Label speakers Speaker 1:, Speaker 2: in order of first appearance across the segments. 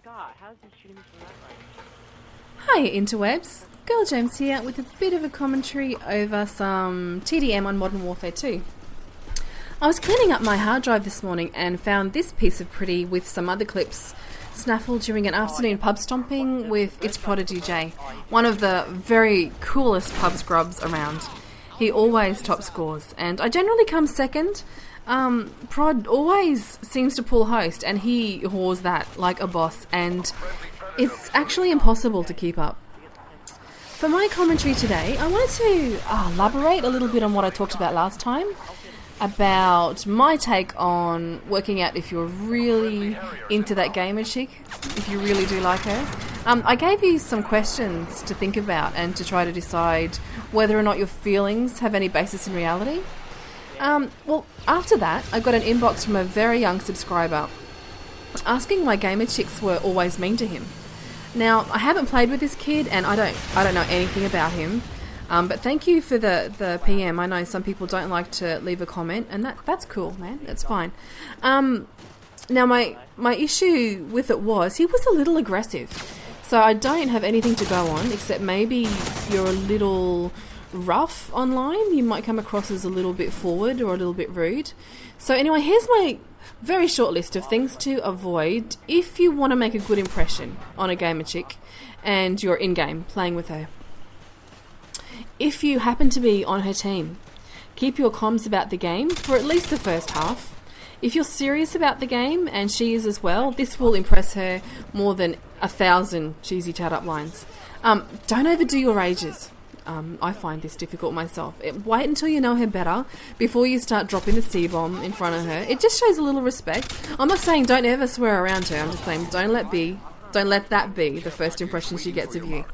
Speaker 1: Hi interwebs, Girl Germs here with a bit of a commentary over some TDM on Modern Warfare 2. I was cleaning up my hard drive this morning and found this piece of pretty with some other clips snaffled during an afternoon pub stomping with its prodigy Jay, one of the very coolest pub scrubs around. He always top scores and I generally come second. Prod always seems to pull host and he whores that like a boss, and it's actually impossible to keep up. For my commentary today, I wanted to elaborate a little bit on what I talked about last time, about my take on working out if you're really into that gamer chick, if you really do like her. I gave you some questions to think about and to try to decide whether or not your feelings have any basis in reality. Well, after that, I got an inbox from a very young subscriber asking why gamer chicks were always mean to him. Now, I haven't played with this kid and I don't know anything about him, but thank you for the PM. I know some people don't like to leave a comment, and that's cool, man. That's fine. Now, my issue with it was he was a little aggressive, so I don't have anything to go on except maybe you're a little rough online. You might come across as a little bit forward or a little bit rude. So anyway, here's my very short list of things to avoid if you want to make a good impression on a gamer chick and you're in-game playing with her. If you happen to be on her team, keep your comms about the game for at least the first half. If you're serious about the game, and she is as well, this will impress her more than 1,000 cheesy chat-up lines. Don't overdo your rages. I find this difficult myself. Wait until you know her better before you start dropping the C-bomb in front of her. It just shows a little respect. I'm not saying don't ever swear around her. I'm just saying don't let that be the first impression she gets of you.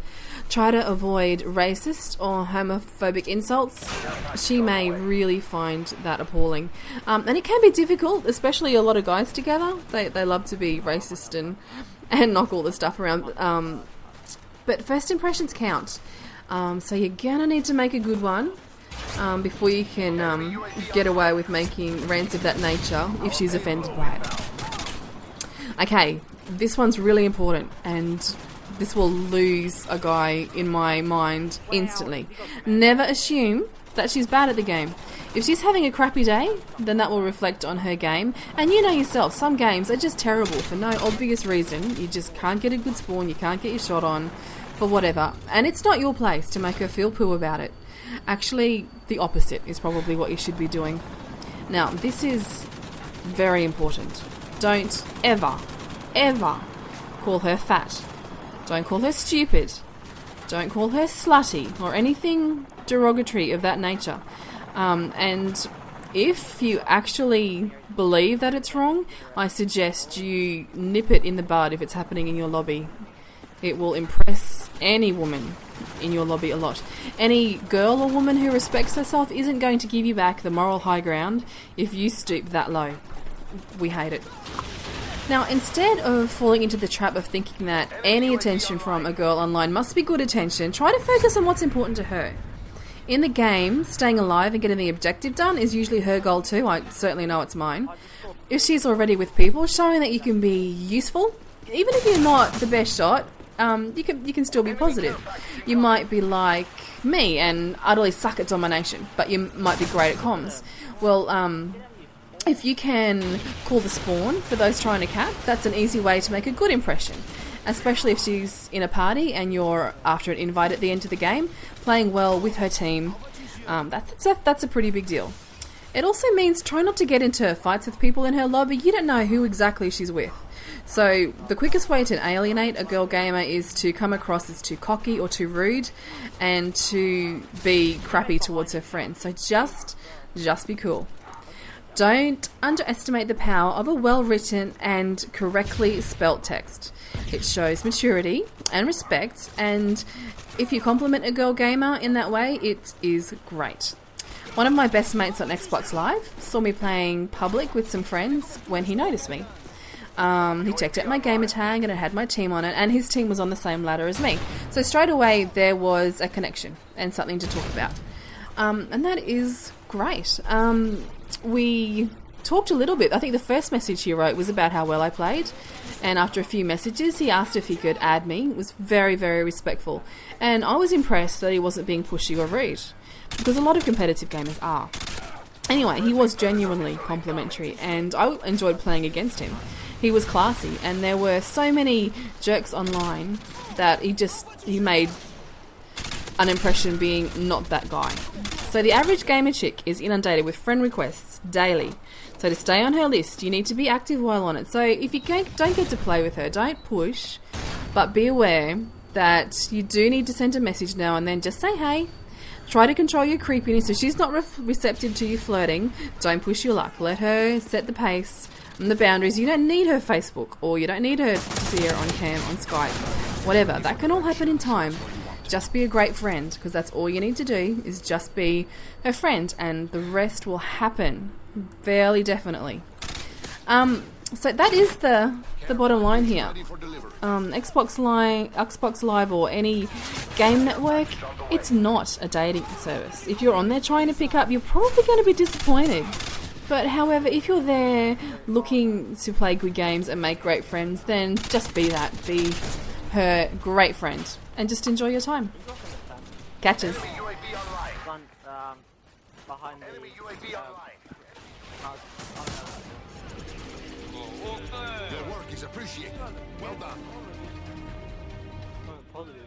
Speaker 1: Try to avoid racist or homophobic insults. She may really find that appalling. And it can be difficult, especially a lot of guys together. They love to be racist and knock all the stuff around. But first impressions count. So you're gonna need to make a good one before you can get away with making rants of that nature if she's offended by it. Okay, this one's really important, and this will lose a guy in my mind instantly. Never assume that she's bad at the game. If she's having a crappy day, then that will reflect on her game. And you know yourself, some games are just terrible for no obvious reason. You just can't get a good spawn, you can't get your shot on, for whatever. And it's not your place to make her feel poo about it. Actually, the opposite is probably what you should be doing. Now, this is very important. Don't ever call her fat. Don't call her stupid. Don't call her slutty or anything derogatory of that nature. And if you actually believe that it's wrong, I suggest you nip it in the bud if it's happening in your lobby. It will impress any woman in your lobby a lot. Any girl or woman who respects herself isn't going to give you back the moral high ground if you stoop that low. We hate it. Now, instead of falling into the trap of thinking that any attention from a girl online must be good attention, try to focus on what's important to her. In the game, staying alive and getting the objective done is usually her goal too. I certainly know it's mine. If she's already with people, showing that you can be useful, even if you're not the best shot, you can still be positive. You might be like me and utterly suck at domination, but you might be great at comms. Well, if you can call the spawn for those trying to cap, that's an easy way to make a good impression, especially if she's in a party and you're after an invite at the end of the game, playing well with her team. That's a pretty big deal. It also means try not to get into fights with people in her lobby. You don't know who exactly she's with. So the quickest way to alienate a girl gamer is to come across as too cocky or too rude and to be crappy towards her friends. So just be cool. Don't underestimate the power of a well-written and correctly spelt text. It shows maturity and respect, and if you compliment a girl gamer in that way, it is great. One of my best mates on Xbox Live saw me playing public with some friends when he noticed me. He checked out my gamer tag and it had my team on it, and his team was on the same ladder as me. So straight away there was a connection and something to talk about. And that is great. We talked a little bit. I think the first message he wrote was about how well I played, And after a few messages, he asked if he could add me. It was very, very respectful. And I was impressed that he wasn't being pushy or rude, because a lot of competitive gamers are. Anyway, he was genuinely complimentary, and I enjoyed playing against him. He was classy, and there were so many jerks online that he made an impression being not that guy. So the average gamer chick is inundated with friend requests daily. So to stay on her list, you need to be active while on it. So if you don't get to play with her, don't push, but be aware that you do need to send a message now and then. Just say hey. Try to control your creepiness. If she's not receptive to you flirting, don't push your luck. Let her set the pace and the boundaries. You don't need her Facebook, or you don't need her to see her on cam, on Skype, whatever. That can all happen in time. Just be a great friend, because that's all you need to do, is just be her friend, and the rest will happen fairly definitely. So that is the bottom line here. Xbox Live or any game network, it's not a dating service. If you're on there trying to pick up, you're probably going to be disappointed. But however, if you're there looking to play good games and make great friends, then just be that. Be her great friend and just enjoy your time. Catches.
Speaker 2: Their work is appreciated. Well done.
Speaker 3: Positive.